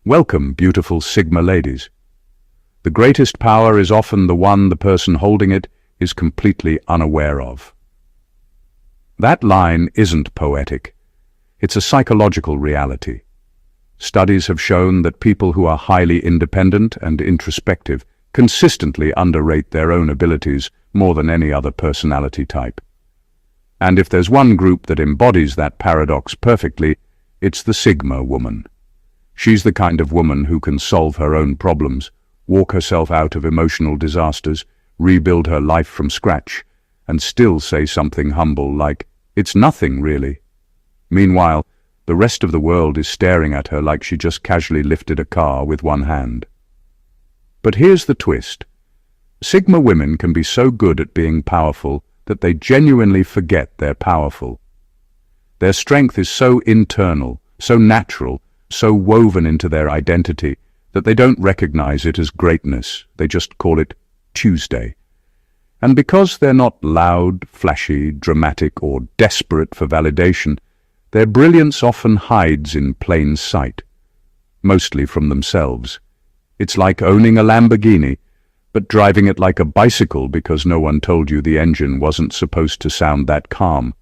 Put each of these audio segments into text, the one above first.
Welcome, beautiful Sigma ladies. The greatest power is often the one the person holding it is completely unaware of. That line isn't poetic. It's a psychological reality. Studies have shown that people who are highly independent and introspective consistently underrate their own abilities more than any other personality type. And if there's one group that embodies that paradox perfectly, it's the Sigma woman. She's the kind of woman who can solve her own problems, walk herself out of emotional disasters, rebuild her life from scratch, and still say something humble like, "It's nothing, really." Meanwhile, the rest of the world is staring at her like she just casually lifted a car with one hand. But here's the twist. Sigma women can be so good at being powerful that they genuinely forget they're powerful. Their strength is so internal, so natural, so woven into their identity that they don't recognize it as greatness. They just call it Tuesday. And because they're not loud, flashy, dramatic, or desperate for validation, their brilliance often hides in plain sight, mostly from themselves. It's like owning a Lamborghini, but driving it like a bicycle because no one told you the engine wasn't supposed to sound that calm.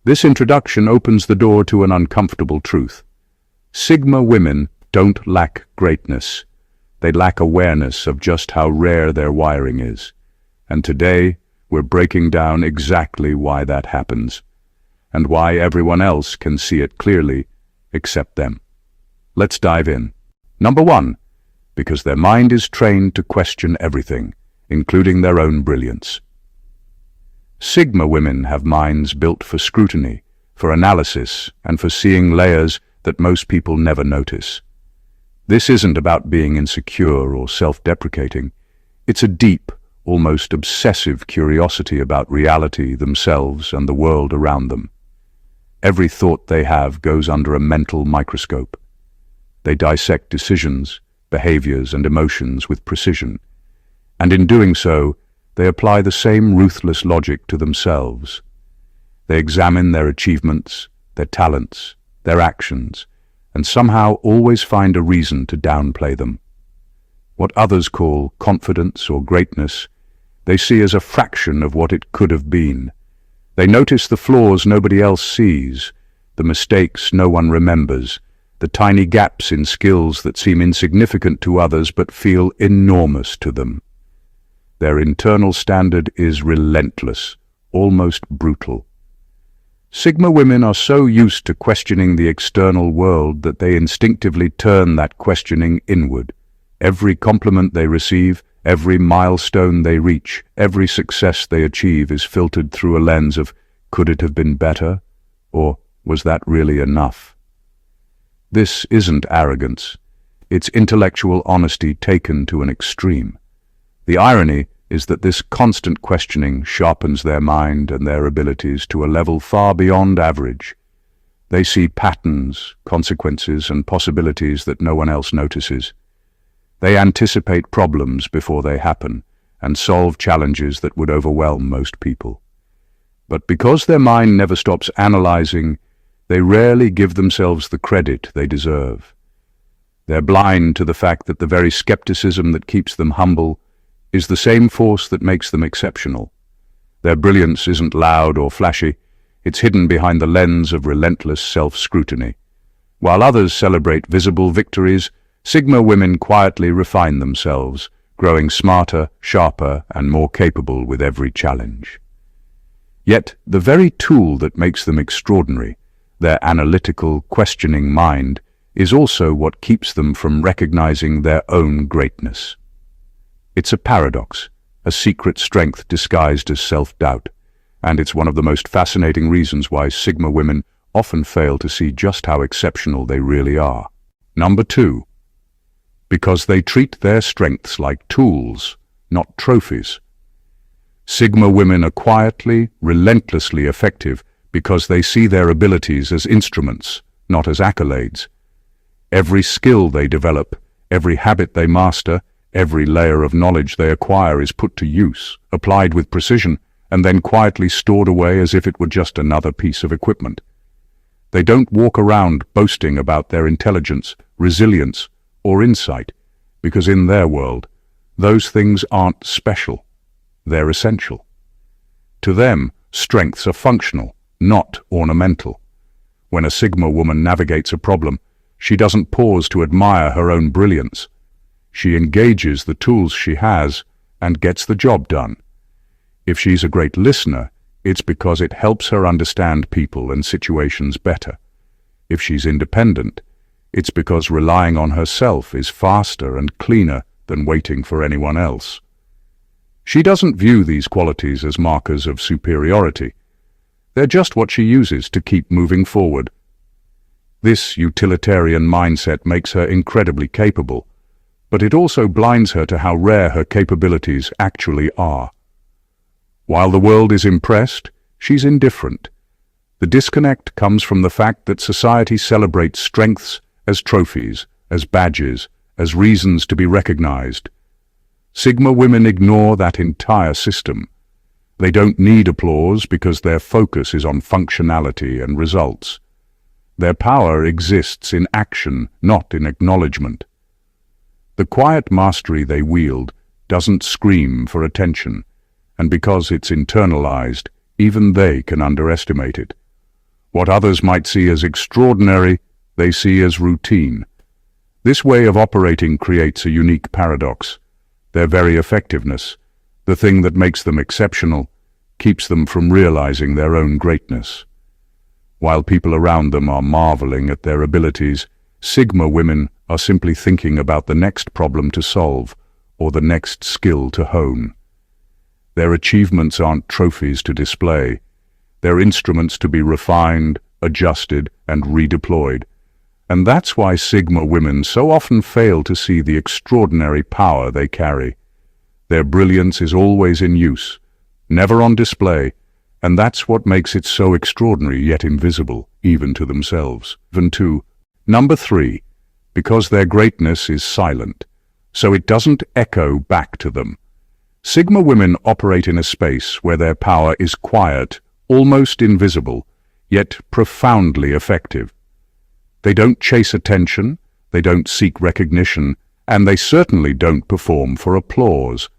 This introduction opens the door to an uncomfortable truth. Sigma women don't lack greatness. They lack awareness of just how rare their wiring is. And today, we're breaking down exactly why that happens, and why everyone else can see it clearly, except them. Let's dive in. Number 1, because their mind is trained to question everything, including their own brilliance. Sigma women have minds built for scrutiny, for analysis, and for seeing layers that most people never notice. This isn't about being insecure or self-deprecating. It's a deep, almost obsessive curiosity about reality, themselves, and the world around them. Every thought they have goes under a mental microscope. They dissect decisions, behaviors, and emotions with precision. And in doing so, they apply the same ruthless logic to themselves. They examine their achievements, their talents, their actions, and somehow always find a reason to downplay them. What others call confidence or greatness, they see as a fraction of what it could have been. They notice the flaws nobody else sees, the mistakes no one remembers, the tiny gaps in skills that seem insignificant to others but feel enormous to them. Their internal standard is relentless, almost brutal. Sigma women are so used to questioning the external world that they instinctively turn that questioning inward. Every compliment they receive, every milestone they reach, every success they achieve is filtered through a lens of, could it have been better? Or was that really enough? This isn't arrogance. It's intellectual honesty taken to an extreme. The irony is that this constant questioning sharpens their mind and their abilities to a level far beyond average. They see patterns, consequences, and possibilities that no one else notices. They anticipate problems before they happen and solve challenges that would overwhelm most people. But because their mind never stops analyzing, they rarely give themselves the credit they deserve. They're blind to the fact that the very skepticism that keeps them humble is the same force that makes them exceptional. Their brilliance isn't loud or flashy. It's hidden behind the lens of relentless self-scrutiny. While others celebrate visible victories, Sigma women quietly refine themselves, growing smarter, sharper, and more capable with every challenge. Yet, the very tool that makes them extraordinary, their analytical, questioning mind, is also what keeps them from recognizing their own greatness. It's a paradox, a secret strength disguised as self-doubt, and it's one of the most fascinating reasons why Sigma women often fail to see just how exceptional they really are. Number 2, because they treat their strengths like tools, not trophies. Sigma women are quietly, relentlessly effective because they see their abilities as instruments, not as accolades. Every skill they develop, every habit they master, every layer of knowledge they acquire is put to use, applied with precision, and then quietly stored away as if it were just another piece of equipment. They don't walk around boasting about their intelligence, resilience, or insight, because in their world, those things aren't special. They're essential. To them, strengths are functional, not ornamental. When a Sigma woman navigates a problem, she doesn't pause to admire her own brilliance. She engages the tools she has and gets the job done. If she's a great listener, it's because it helps her understand people and situations better. If she's independent, it's because relying on herself is faster and cleaner than waiting for anyone else. She doesn't view these qualities as markers of superiority. They're just what she uses to keep moving forward. This utilitarian mindset makes her incredibly capable, but it also blinds her to how rare her capabilities actually are. While the world is impressed, she's indifferent. The disconnect comes from the fact that society celebrates strengths as trophies, as badges, as reasons to be recognized. Sigma women ignore that entire system. They don't need applause because their focus is on functionality and results. Their power exists in action, not in acknowledgement. The quiet mastery they wield doesn't scream for attention, and because it's internalized, even they can underestimate it. What others might see as extraordinary, they see as routine. This way of operating creates a unique paradox. Their very effectiveness, the thing that makes them exceptional, keeps them from realizing their own greatness. While people around them are marveling at their abilities, Sigma women are simply thinking about the next problem to solve or the next skill to hone. Their achievements aren't trophies to display. They're instruments to be refined, adjusted, and redeployed. And that's why Sigma women so often fail to see the extraordinary power they carry. Their brilliance is always in use, never on display, and that's what makes it so extraordinary yet invisible, even to themselves. Number 3, because their greatness is silent, so it doesn't echo back to them. Sigma women operate in a space where their power is quiet, almost invisible, yet profoundly effective. They don't chase attention, they don't seek recognition, and they certainly don't perform for applause.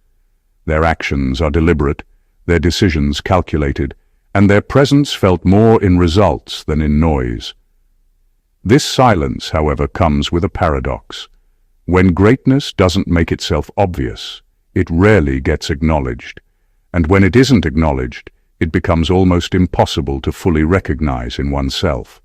Their actions are deliberate, their decisions calculated, and their presence felt more in results than in noise. This silence, however, comes with a paradox. When greatness doesn't make itself obvious, it rarely gets acknowledged, and when it isn't acknowledged, it becomes almost impossible to fully recognize in oneself.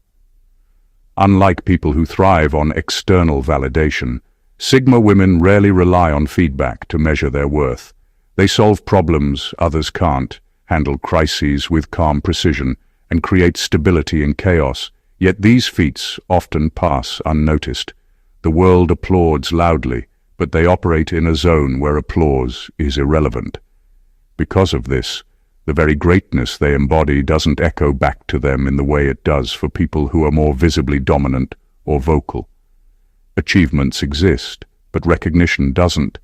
Unlike people who thrive on external validation, Sigma women rarely rely on feedback to measure their worth. They solve problems others can't, handle crises with calm precision, and create stability in chaos. Yet these feats often pass unnoticed. The world applauds loudly, but they operate in a zone where applause is irrelevant. Because of this, the very greatness they embody doesn't echo back to them in the way it does for people who are more visibly dominant or vocal. Achievements exist, but recognition doesn't,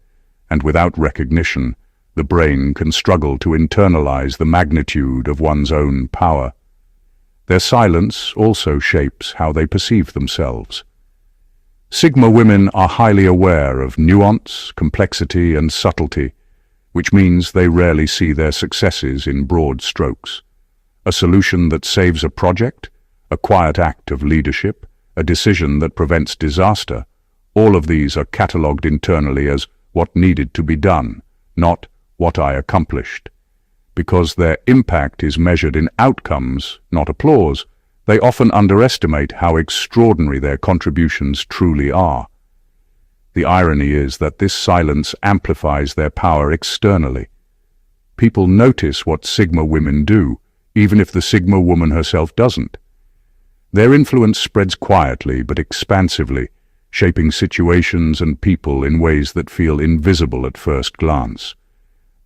and without recognition, the brain can struggle to internalize the magnitude of one's own power. Their silence also shapes how they perceive themselves. Sigma women are highly aware of nuance, complexity, and subtlety, which means they rarely see their successes in broad strokes. A solution that saves a project, a quiet act of leadership, a decision that prevents disaster, all of these are catalogued internally as what needed to be done, not what I accomplished. Because their impact is measured in outcomes, not applause, they often underestimate how extraordinary their contributions truly are. The irony is that this silence amplifies their power externally. People notice what Sigma women do, even if the Sigma woman herself doesn't. Their influence spreads quietly but expansively, shaping situations and people in ways that feel invisible at first glance.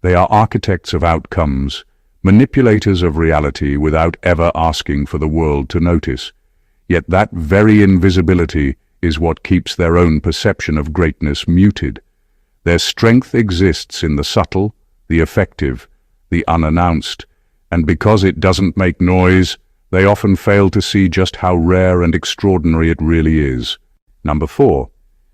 They are architects of outcomes, manipulators of reality without ever asking for the world to notice. Yet that very invisibility is what keeps their own perception of greatness muted. Their strength exists in the subtle, the effective, the unannounced, and because it doesn't make noise, They often fail to see just how rare and extraordinary it really is. Number 4,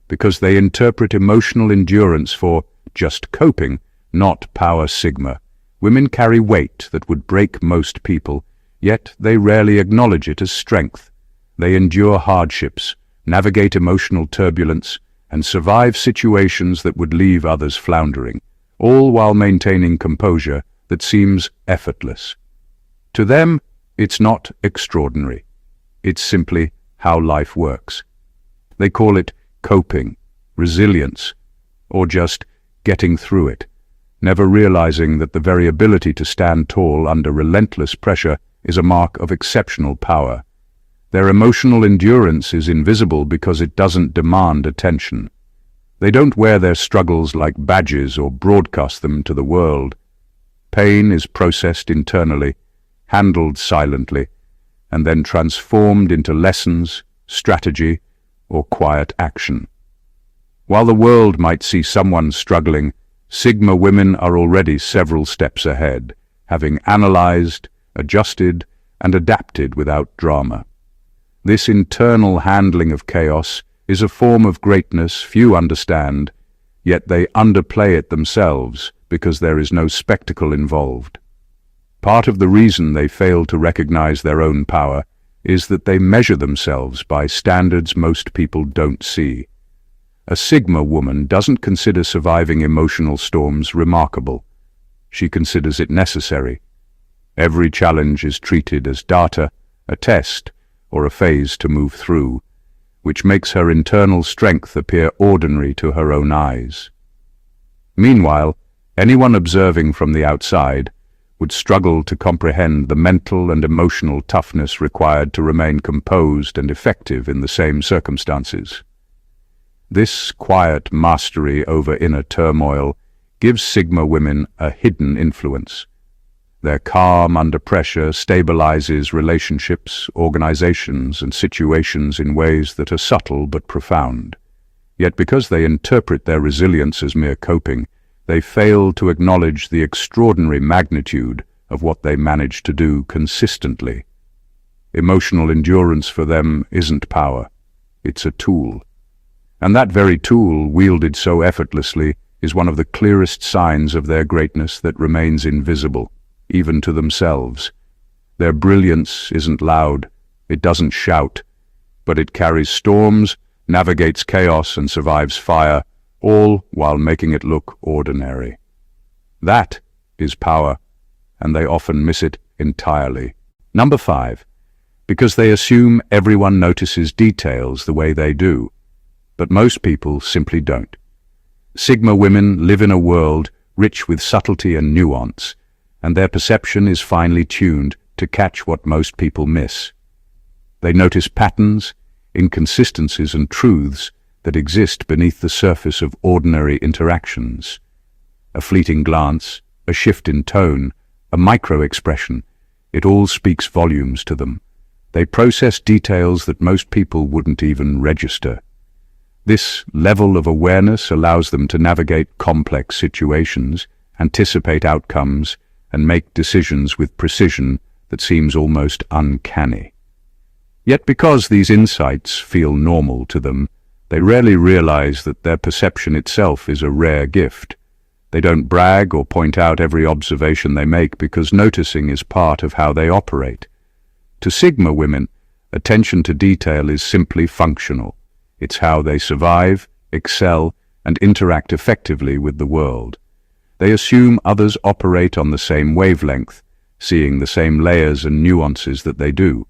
because they interpret emotional endurance for just coping, not power sigma. Women carry weight that would break most people, yet they rarely acknowledge it as strength. They endure hardships, navigate emotional turbulence, and survive situations that would leave others floundering, all while maintaining composure that seems effortless. To them, it's not extraordinary. It's simply how life works. They call it coping, resilience, or just getting through it, never realizing that the very ability to stand tall under relentless pressure is a mark of exceptional power. Their emotional endurance is invisible because it doesn't demand attention. They don't wear their struggles like badges or broadcast them to the world. Pain is processed internally, handled silently, and then transformed into lessons, strategy, or quiet action. While the world might see someone struggling, Sigma women are already several steps ahead, having analyzed, adjusted, and adapted without drama. This internal handling of chaos is a form of greatness few understand, yet they underplay it themselves because there is no spectacle involved. Part of the reason they fail to recognize their own power is that they measure themselves by standards most people don't see. A Sigma woman doesn't consider surviving emotional storms remarkable. She considers it necessary. Every challenge is treated as data, a test, or a phase to move through, which makes her internal strength appear ordinary to her own eyes. Meanwhile, anyone observing from the outside would struggle to comprehend the mental and emotional toughness required to remain composed and effective in the same circumstances. This quiet mastery over inner turmoil gives Sigma women a hidden influence. Their calm under pressure stabilizes relationships, organizations, and situations in ways that are subtle but profound. Yet because they interpret their resilience as mere coping, they fail to acknowledge the extraordinary magnitude of what they manage to do consistently. Emotional endurance for them isn't power, it's a tool. And that very tool, wielded so effortlessly, is one of the clearest signs of their greatness that remains invisible, even to themselves. Their brilliance isn't loud, it doesn't shout, but it carries storms, navigates chaos, and survives fire, all while making it look ordinary. That is power, and they often miss it entirely. Number 5, because they assume everyone notices details the way they do, but most people simply don't. Sigma women live in a world rich with subtlety and nuance, and their perception is finely tuned to catch what most people miss. They notice patterns, inconsistencies, and truths that exist beneath the surface of ordinary interactions. A fleeting glance, a shift in tone, a micro-expression, it all speaks volumes to them. They process details that most people wouldn't even register. This level of awareness allows them to navigate complex situations, anticipate outcomes, and make decisions with precision that seems almost uncanny. Yet because these insights feel normal to them, they rarely realize that their perception itself is a rare gift. They don't brag or point out every observation they make because noticing is part of how they operate. To Sigma women, attention to detail is simply functional. It's how they survive, excel, and interact effectively with the world. They assume others operate on the same wavelength, seeing the same layers and nuances that they do.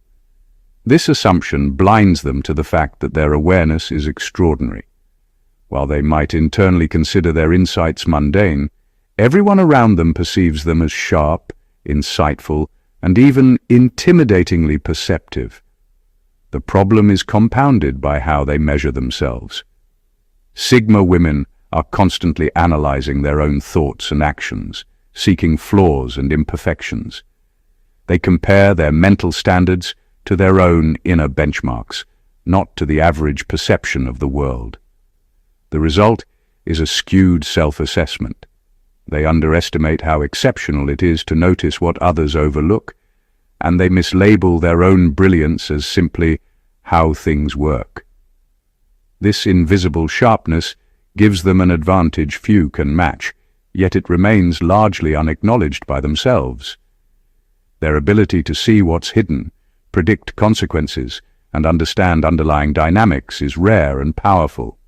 This assumption blinds them to the fact that their awareness is extraordinary. While they might internally consider their insights mundane, everyone around them perceives them as sharp, insightful, and even intimidatingly perceptive. The problem is compounded by how they measure themselves. Sigma women are constantly analyzing their own thoughts and actions, seeking flaws and imperfections. They compare their mental standards to their own inner benchmarks, not to the average perception of the world. The result is a skewed self-assessment. They underestimate how exceptional it is to notice what others overlook, and they mislabel their own brilliance as simply how things work. This invisible sharpness gives them an advantage few can match, yet it remains largely unacknowledged by themselves. Their ability to see what's hidden, predict consequences, and understand underlying dynamics is rare and powerful.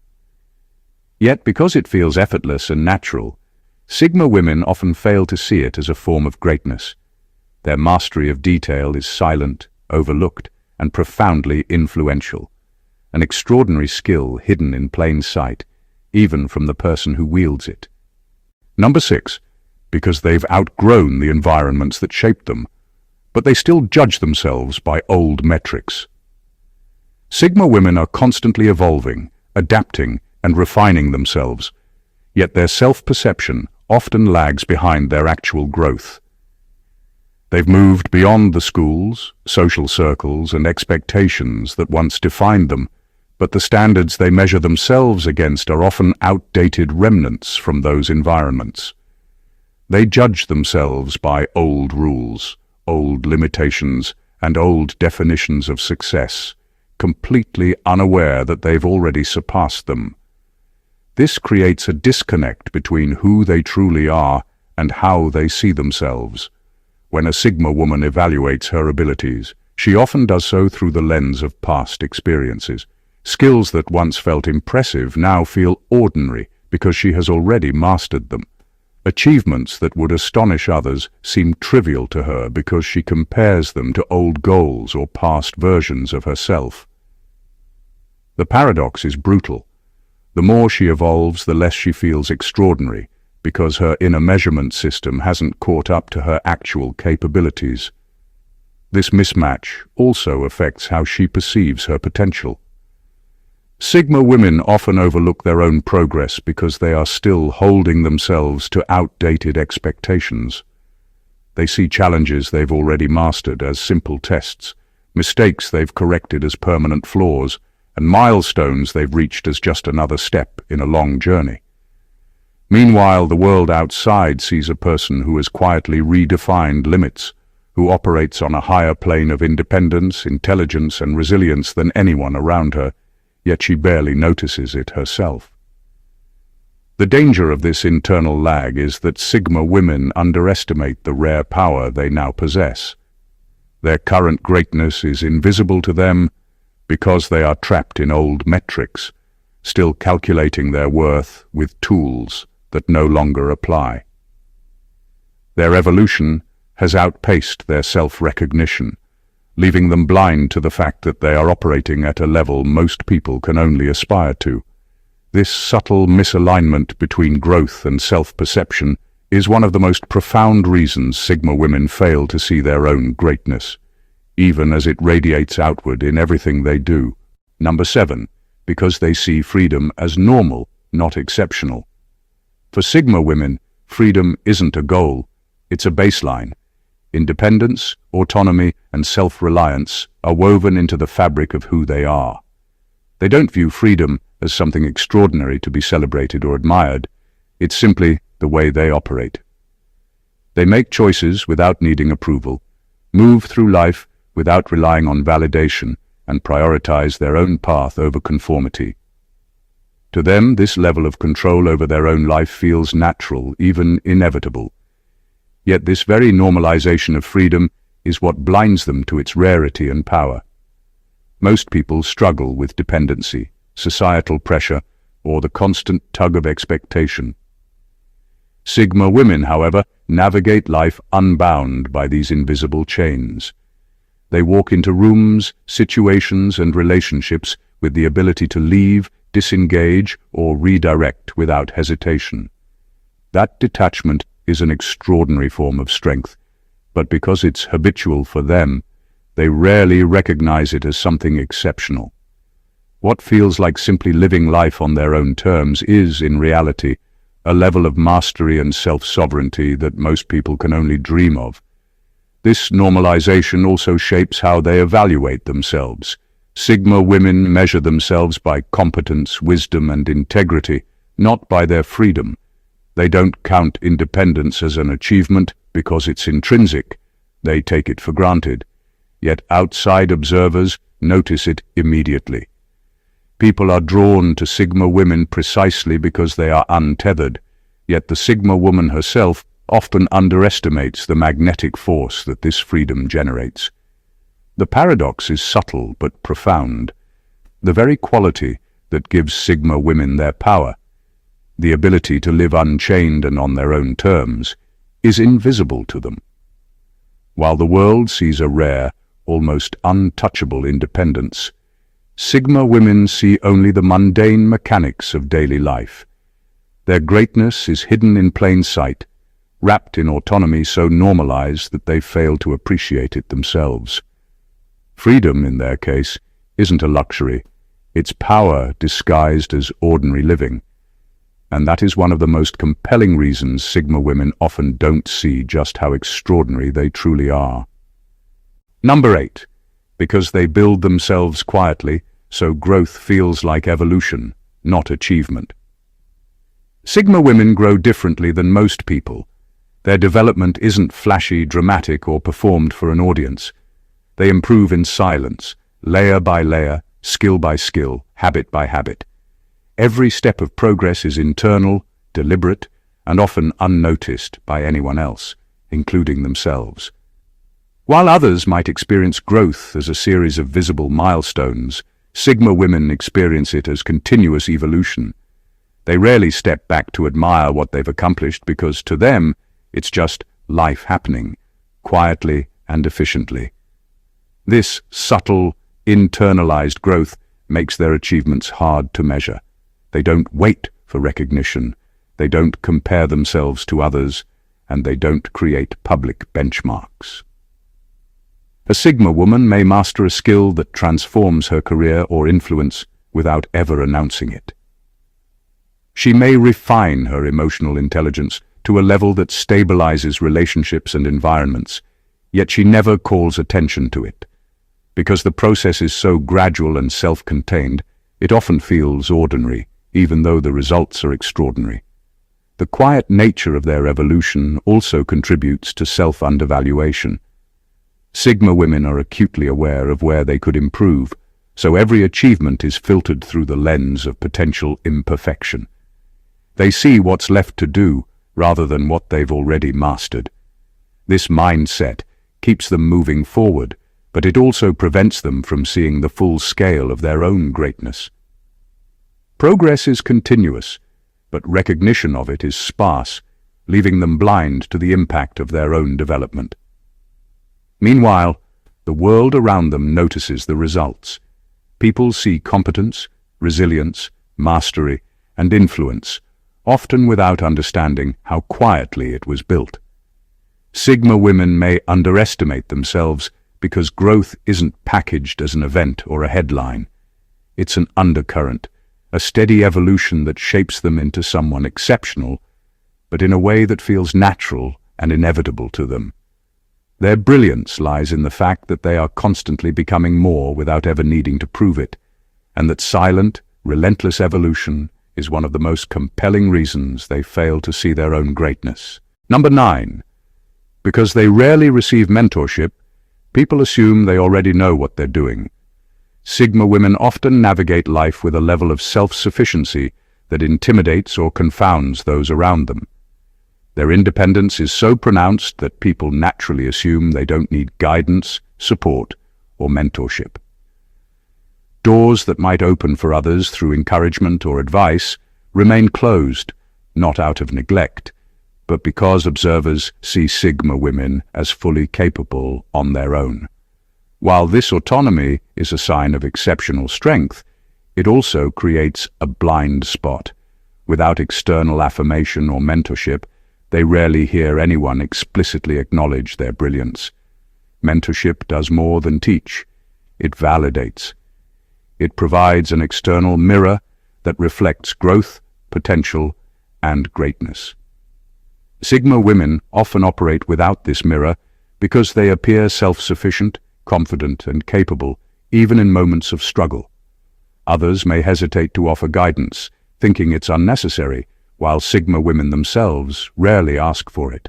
Yet because it feels effortless and natural, Sigma women often fail to see it as a form of greatness. Their mastery of detail is silent, overlooked, and profoundly influential. An extraordinary skill hidden in plain sight, even from the person who wields it. Number 6, because they've outgrown the environments that shaped them, but they still judge themselves by old metrics. Sigma women are constantly evolving, adapting, and refining themselves, yet their self-perception often lags behind their actual growth. They've moved beyond the schools, social circles, and expectations that once defined them, but the standards they measure themselves against are often outdated remnants from those environments. They judge themselves by old rules, old limitations, and old definitions of success, completely unaware that they've already surpassed them. This creates a disconnect between who they truly are and how they see themselves. When a Sigma woman evaluates her abilities, she often does so through the lens of past experiences. Skills that once felt impressive now feel ordinary because she has already mastered them. Achievements that would astonish others seem trivial to her because she compares them to old goals or past versions of herself. The paradox is brutal. The more she evolves, the less she feels extraordinary, because her inner measurement system hasn't caught up to her actual capabilities. This mismatch also affects how she perceives her potential. Sigma women often overlook their own progress because they are still holding themselves to outdated expectations. They see challenges they've already mastered as simple tests, mistakes they've corrected as permanent flaws, and milestones they've reached as just another step in a long journey. Meanwhile, the world outside sees a person who has quietly redefined limits, who operates on a higher plane of independence, intelligence, and resilience than anyone around her, yet she barely notices it herself. The danger of this internal lag is that Sigma women underestimate the rare power they now possess. Their current greatness is invisible to them because they are trapped in old metrics, still calculating their worth with tools that no longer apply. Their evolution has outpaced their self-recognition, leaving them blind to the fact that they are operating at a level most people can only aspire to. This subtle misalignment between growth and self-perception is one of the most profound reasons Sigma women fail to see their own greatness, even as it radiates outward in everything they do. Number 7, because they see freedom as normal, not exceptional. For Sigma women, freedom isn't a goal, it's a baseline. Independence, autonomy, and self-reliance are woven into the fabric of who they are. They don't view freedom as something extraordinary to be celebrated or admired. It's simply the way they operate. They make choices without needing approval, move through life without relying on validation, and prioritize their own path over conformity. To them, this level of control over their own life feels natural, even inevitable. Yet this very normalization of freedom is what blinds them to its rarity and power. Most people struggle with dependency, societal pressure, or the constant tug of expectation. Sigma women, however, navigate life unbound by these invisible chains. They walk into rooms, situations, and relationships with the ability to leave, disengage, or redirect without hesitation. That detachment is an extraordinary form of strength, but because it's habitual for them, they rarely recognize it as something exceptional. What feels like simply living life on their own terms is, in reality, a level of mastery and self-sovereignty that most people can only dream of. This normalization also shapes how they evaluate themselves. Sigma women measure themselves by competence, wisdom, and integrity, not by their freedom. They don't count independence as an achievement because it's intrinsic. They take it for granted, yet outside observers notice it immediately. People are drawn to Sigma women precisely because they are untethered, yet the Sigma woman herself often underestimates the magnetic force that this freedom generates. The paradox is subtle but profound. The very quality that gives Sigma women their power, the ability to live unchained and on their own terms, is invisible to them. While the world sees a rare, almost untouchable independence, Sigma women see only the mundane mechanics of daily life. Their greatness is hidden in plain sight, wrapped in autonomy so normalized that they fail to appreciate it themselves. Freedom, in their case, isn't a luxury. It's power disguised as ordinary living. And that is one of the most compelling reasons Sigma women often don't see just how extraordinary they truly are. Number 8. Because they build themselves quietly, so growth feels like evolution, not achievement. Sigma women grow differently than most people. Their development isn't flashy, dramatic, or performed for an audience. They improve in silence, layer by layer, skill by skill, habit by habit. Every step of progress is internal, deliberate, and often unnoticed by anyone else, including themselves. While others might experience growth as a series of visible milestones, Sigma women experience it as continuous evolution. They rarely step back to admire what they've accomplished because, to them, it's just life happening, quietly and efficiently. This subtle, internalized growth makes their achievements hard to measure. They don't wait for recognition, they don't compare themselves to others, and they don't create public benchmarks. A Sigma woman may master a skill that transforms her career or influence without ever announcing it. She may refine her emotional intelligence to a level that stabilizes relationships and environments, yet she never calls attention to it. Because the process is so gradual and self-contained, it often feels ordinary, even though the results are extraordinary. The quiet nature of their evolution also contributes to self-undervaluation. Sigma women are acutely aware of where they could improve, so every achievement is filtered through the lens of potential imperfection. They see what's left to do rather than what they've already mastered. This mindset keeps them moving forward, but it also prevents them from seeing the full scale of their own greatness. Progress is continuous, but recognition of it is sparse, leaving them blind to the impact of their own development. Meanwhile, the world around them notices the results. People see competence, resilience, mastery, and influence, often without understanding how quietly it was built. Sigma women may underestimate themselves because growth isn't packaged as an event or a headline. It's an undercurrent, a steady evolution that shapes them into someone exceptional, but in a way that feels natural and inevitable to them. Their brilliance lies in the fact that they are constantly becoming more without ever needing to prove it, and that silent, relentless evolution is one of the most compelling reasons they fail to see their own greatness. Number 9. Because they rarely receive mentorship, people assume they already know what they're doing. Sigma women often navigate life with a level of self-sufficiency that intimidates or confounds those around them. Their independence is so pronounced that people naturally assume they don't need guidance, support, or mentorship. Doors that might open for others through encouragement or advice remain closed, not out of neglect, but because observers see Sigma women as fully capable on their own. While this autonomy is a sign of exceptional strength, it also creates a blind spot. Without external affirmation or mentorship, they rarely hear anyone explicitly acknowledge their brilliance. Mentorship does more than teach. It validates. It provides an external mirror that reflects growth, potential, and greatness. Sigma women often operate without this mirror because they appear self-sufficient, confident, and capable, even in moments of struggle. Others may hesitate to offer guidance, thinking it's unnecessary, while Sigma women themselves rarely ask for it.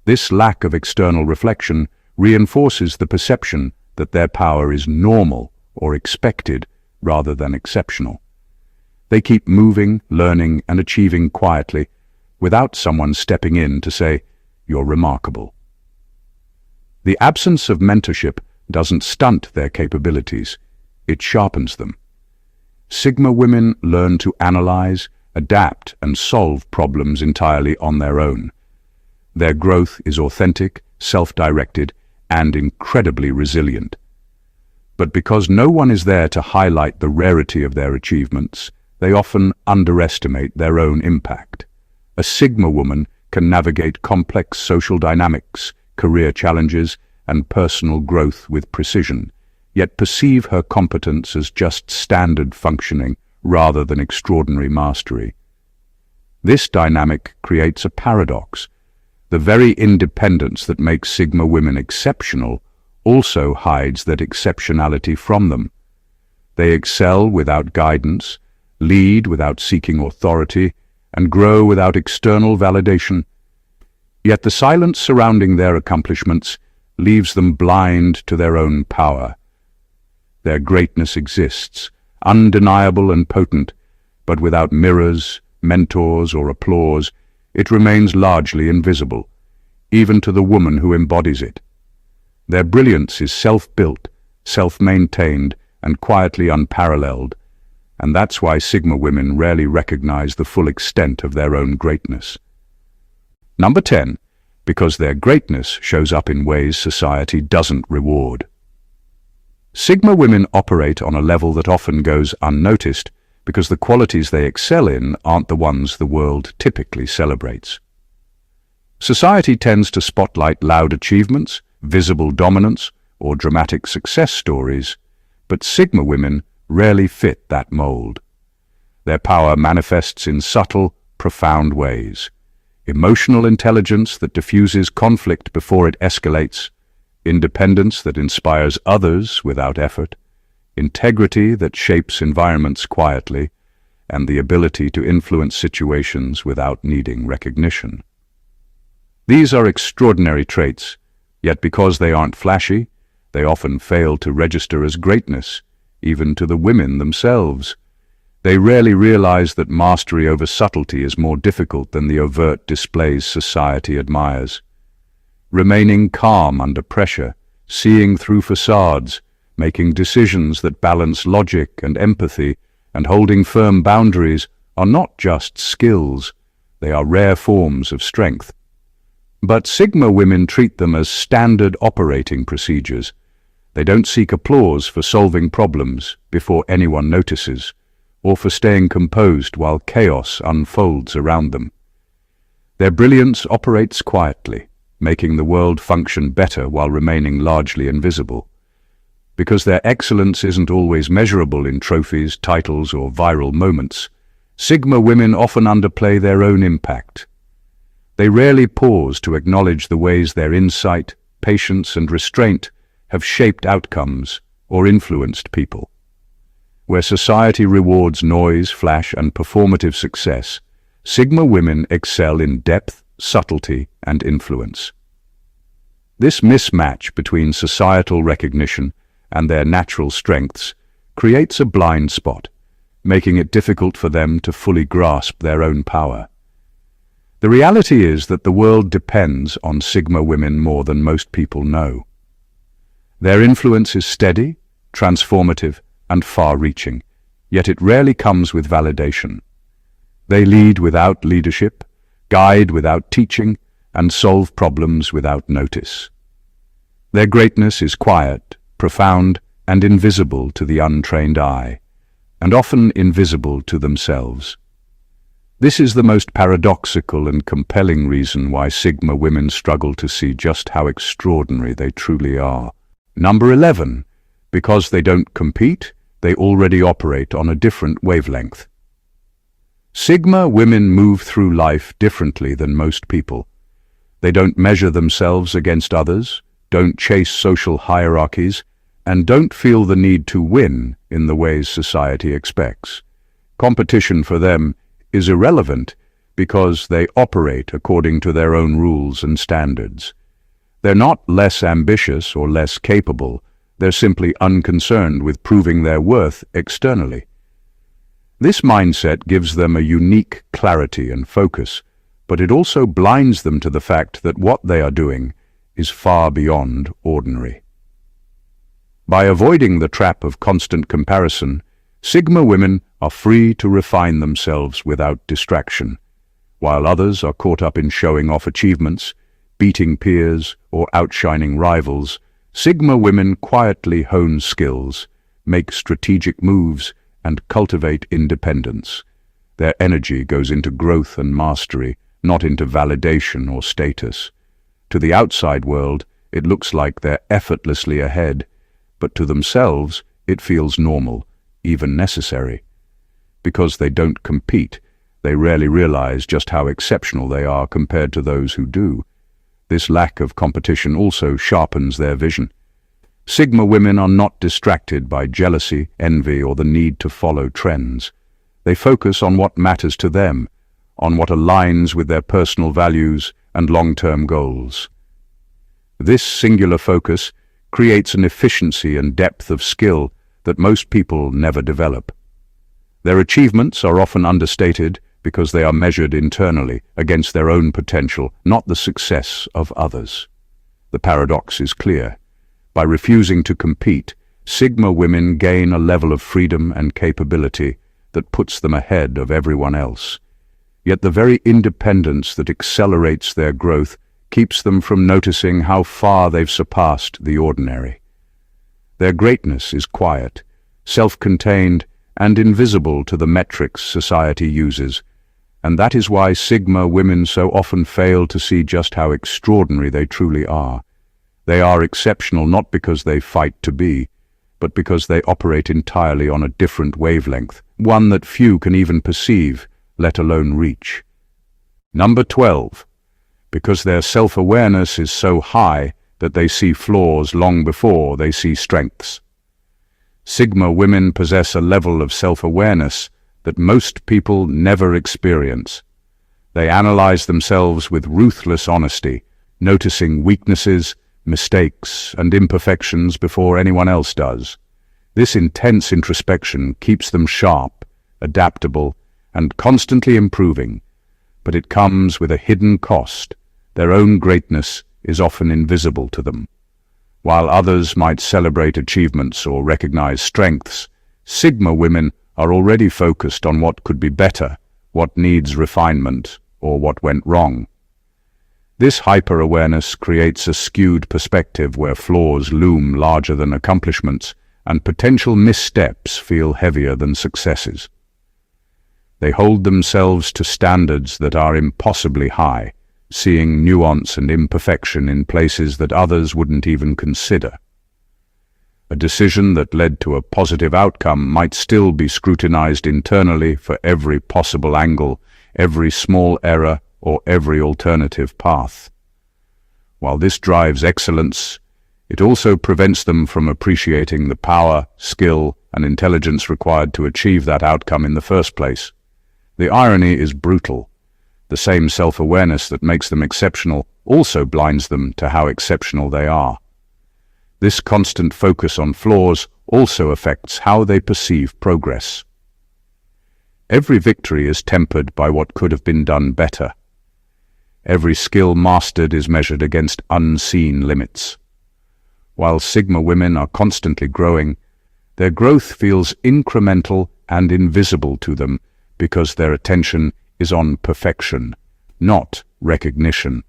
This lack of external reflection reinforces the perception that their power is normal or expected rather than exceptional. They keep moving, learning, and achieving quietly, without someone stepping in to say, "You're remarkable." The absence of mentorship doesn't stunt their capabilities, it sharpens them. Sigma women learn to analyze, adapt, and solve problems entirely on their own. Their growth is authentic, self-directed, and incredibly resilient. But because no one is there to highlight the rarity of their achievements, they often underestimate their own impact. A Sigma woman can navigate complex social dynamics, career challenges, and personal growth with precision, yet perceive her competence as just standard functioning rather than extraordinary mastery. This dynamic creates a paradox. The very independence that makes Sigma women exceptional also hides that exceptionality from them. They excel without guidance, lead without seeking authority, and grow without external validation. Yet the silence surrounding their accomplishments leaves them blind to their own power. Their greatness exists, undeniable and potent, but without mirrors, mentors, or applause, it remains largely invisible, even to the woman who embodies it. Their brilliance is self-built, self-maintained, and quietly unparalleled, and that's why Sigma women rarely recognize the full extent of their own greatness. Number 10, because their greatness shows up in ways society doesn't reward. Sigma women operate on a level that often goes unnoticed because the qualities they excel in aren't the ones the world typically celebrates. Society tends to spotlight loud achievements, visible dominance, or dramatic success stories, but Sigma women rarely fit that mold. Their power manifests in subtle, profound ways. Emotional intelligence that diffuses conflict before it escalates, independence that inspires others without effort, integrity that shapes environments quietly, and the ability to influence situations without needing recognition. These are extraordinary traits, yet because they aren't flashy, they often fail to register as greatness, even to the women themselves. They rarely realize that mastery over subtlety is more difficult than the overt displays society admires. Remaining calm under pressure, seeing through facades, making decisions that balance logic and empathy, and holding firm boundaries are not just skills, they are rare forms of strength. But Sigma women treat them as standard operating procedures. They don't seek applause for solving problems before anyone notices, or for staying composed while chaos unfolds around them. Their brilliance operates quietly, making the world function better while remaining largely invisible. Because their excellence isn't always measurable in trophies, titles, or viral moments, Sigma women often underplay their own impact. They rarely pause to acknowledge the ways their insight, patience, and restraint have shaped outcomes or influenced people. Where society rewards noise, flash, and performative success, Sigma women excel in depth, subtlety, and influence. This mismatch between societal recognition and their natural strengths creates a blind spot, making it difficult for them to fully grasp their own power. The reality is that the world depends on Sigma women more than most people know. Their influence is steady, transformative, and far-reaching, yet it rarely comes with validation. They lead without leadership, guide without teaching, and solve problems without notice. Their greatness is quiet, profound, and invisible to the untrained eye, and often invisible to themselves. This is the most paradoxical and compelling reason why Sigma women struggle to see just how extraordinary they truly are. Number 11. Because they don't compete, they already operate on a different wavelength. Sigma women move through life differently than most people. They don't measure themselves against others, don't chase social hierarchies, and don't feel the need to win in the ways society expects. Competition for them is irrelevant because they operate according to their own rules and standards. They're not less ambitious or less capable, they're simply unconcerned with proving their worth externally. This mindset gives them a unique clarity and focus, but it also blinds them to the fact that what they are doing is far beyond ordinary. By avoiding the trap of constant comparison, Sigma women are free to refine themselves without distraction. While others are caught up in showing off achievements, beating peers, or outshining rivals, Sigma women quietly hone skills, make strategic moves, and cultivate independence. Their energy goes into growth and mastery, not into validation or status. To the outside world, it looks like they're effortlessly ahead, but to themselves, it feels normal, even necessary. Because they don't compete, they rarely realize just how exceptional they are compared to those who do. This lack of competition also sharpens their vision. Sigma women are not distracted by jealousy, envy, or the need to follow trends. They focus on what matters to them, on what aligns with their personal values and long-term goals. This singular focus creates an efficiency and depth of skill that most people never develop. Their achievements are often understated because they are measured internally against their own potential, not the success of others. The paradox is clear. By refusing to compete, Sigma women gain a level of freedom and capability that puts them ahead of everyone else. Yet the very independence that accelerates their growth keeps them from noticing how far they've surpassed the ordinary. Their greatness is quiet, self-contained, and invisible to the metrics society uses, and that is why Sigma women so often fail to see just how extraordinary they truly are. They are exceptional not because they fight to be, but because they operate entirely on a different wavelength, one that few can even perceive, let alone reach. Number 12. Because their self-awareness is so high that they see flaws long before they see strengths. Sigma women possess a level of self-awareness that most people never experience. They analyze themselves with ruthless honesty, noticing weaknesses, mistakes, and imperfections before anyone else does. This intense introspection keeps them sharp, adaptable, and constantly improving, but it comes with a hidden cost. Their own greatness is often invisible to them. While others might celebrate achievements or recognize strengths, Sigma women are already focused on what could be better, what needs refinement, or what went wrong. This hyper-awareness creates a skewed perspective where flaws loom larger than accomplishments and potential missteps feel heavier than successes. They hold themselves to standards that are impossibly high, seeing nuance and imperfection in places that others wouldn't even consider. A decision that led to a positive outcome might still be scrutinized internally for every possible angle, every small error, or every alternative path. While this drives excellence, it also prevents them from appreciating the power, skill, and intelligence required to achieve that outcome in the first place. The irony is brutal. The same self-awareness that makes them exceptional also blinds them to how exceptional they are. This constant focus on flaws also affects how they perceive progress. Every victory is tempered by what could have been done better. Every skill mastered is measured against unseen limits. While Sigma women are constantly growing, their growth feels incremental and invisible to them because their attention is on perfection, not recognition.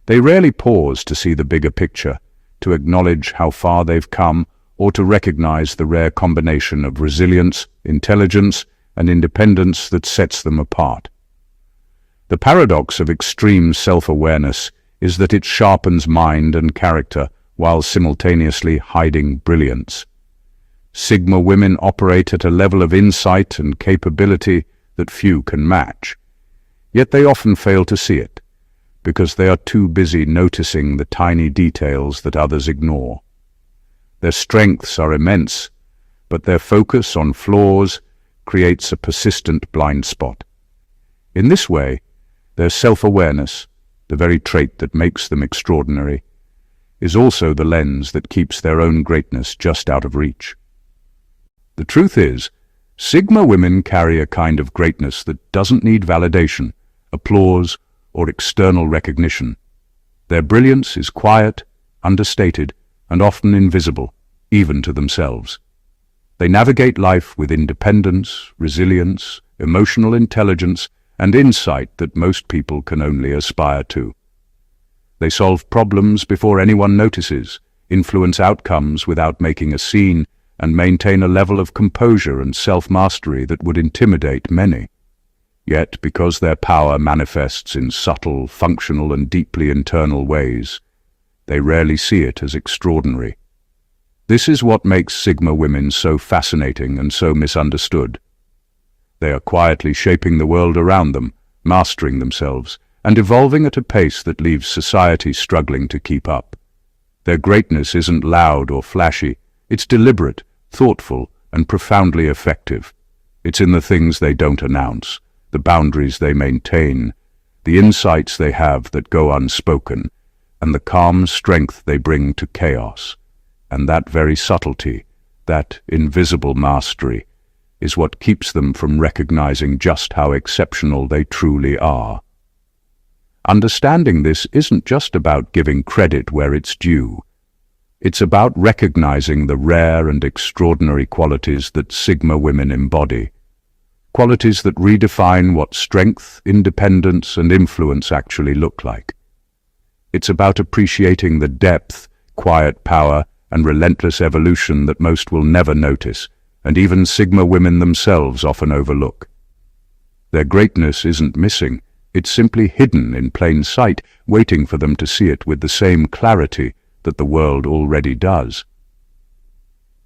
They rarely pause to see the bigger picture, to acknowledge how far they've come, or to recognize the rare combination of resilience, intelligence, and independence that sets them apart. The paradox of extreme self-awareness is that it sharpens mind and character while simultaneously hiding brilliance. Sigma women operate at a level of insight and capability that few can match. Yet they often fail to see it, because they are too busy noticing the tiny details that others ignore. Their strengths are immense, but their focus on flaws creates a persistent blind spot. In this way, their self-awareness, the very trait that makes them extraordinary, is also the lens that keeps their own greatness just out of reach. The truth is, Sigma women carry a kind of greatness that doesn't need validation, applause, or external recognition. Their brilliance is quiet, understated, and often invisible, even to themselves. They navigate life with independence, resilience, emotional intelligence, and insight that most people can only aspire to. They solve problems before anyone notices, influence outcomes without making a scene, and maintain a level of composure and self-mastery that would intimidate many. Yet, because their power manifests in subtle, functional, and deeply internal ways, they rarely see it as extraordinary. This is what makes Sigma women so fascinating and so misunderstood. They are quietly shaping the world around them, mastering themselves, and evolving at a pace that leaves society struggling to keep up. Their greatness isn't loud or flashy. It's deliberate, thoughtful, and profoundly effective. It's in the things they don't announce, the boundaries they maintain, the insights they have that go unspoken, and the calm strength they bring to chaos. And that very subtlety, that invisible mastery, is what keeps them from recognizing just how exceptional they truly are. Understanding this isn't just about giving credit where it's due. It's about recognizing the rare and extraordinary qualities that Sigma women embody, qualities that redefine what strength, independence, and influence actually look like. It's about appreciating the depth, quiet power, and relentless evolution that most will never notice, and even Sigma women themselves often overlook. Their greatness isn't missing, it's simply hidden in plain sight, waiting for them to see it with the same clarity that the world already does.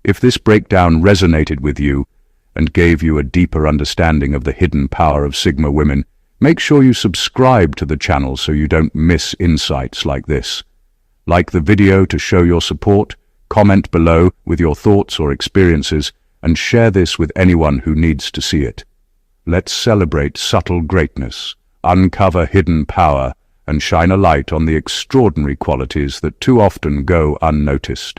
If this breakdown resonated with you and gave you a deeper understanding of the hidden power of Sigma women, make sure you subscribe to the channel so you don't miss insights like this. Like the video to show your support, comment below with your thoughts or experiences, and share this with anyone who needs to see it. Let's celebrate subtle greatness, uncover hidden power, and shine a light on the extraordinary qualities that too often go unnoticed.